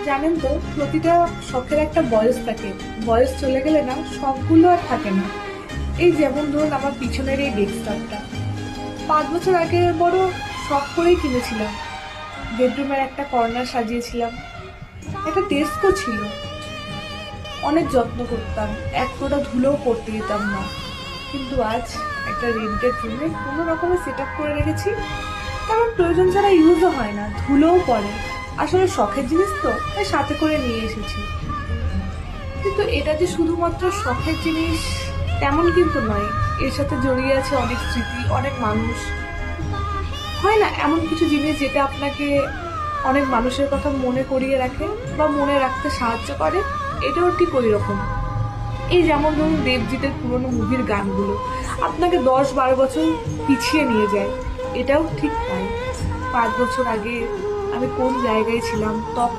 জানেন তো, প্রতিটা শখের একটা বয়স থাকে। বয়স চলে গেলে না শখগুলো আর থাকে না। এই যেমন ধরুন আমার পিছনের এই ডেস্কটপটা 5 বছর আগে বড় শখ করেই কিনেছিলাম। বেডরুমের একটা কর্নার সাজিয়েছিলাম, একটা ডেস্কও ছিল। অনেক যত্ন করতাম, এক ফোঁটা ধুলোও পড়তে দিতাম না। কিন্তু আজ একটা রেন্টেড রুমে কোনো রকমে সেট আপ করে রেখেছি। কারণ প্রয়োজন ছাড়া ইউজও হয় না, ধুলোও পড়ে। আসলে শখের জিনিস তো, তাই সাথে করে নিয়ে এসেছি। কিন্তু এটা যে শুধুমাত্র শখের জিনিস তেমন কিন্তু নয়। এর সাথে জড়িয়ে আছে অনেক স্মৃতি, অনেক মানুষ। হয় না এমন কিছু জিনিস যেটা আপনাকে অনেক মানুষের কথা মনে করিয়ে রাখে বা মনে রাখতে সাহায্য করে। এটাও ঠিক ওই রকম। এই যেমন ধরুন দেবজিতের পুরোনো মুভির গানগুলো আপনাকে 10-12 বছর পিছিয়ে নিয়ে যায়। এটাও ঠিক তাই। 5 বছর আগে আমি কোন জায়গায় ছিলাম তখন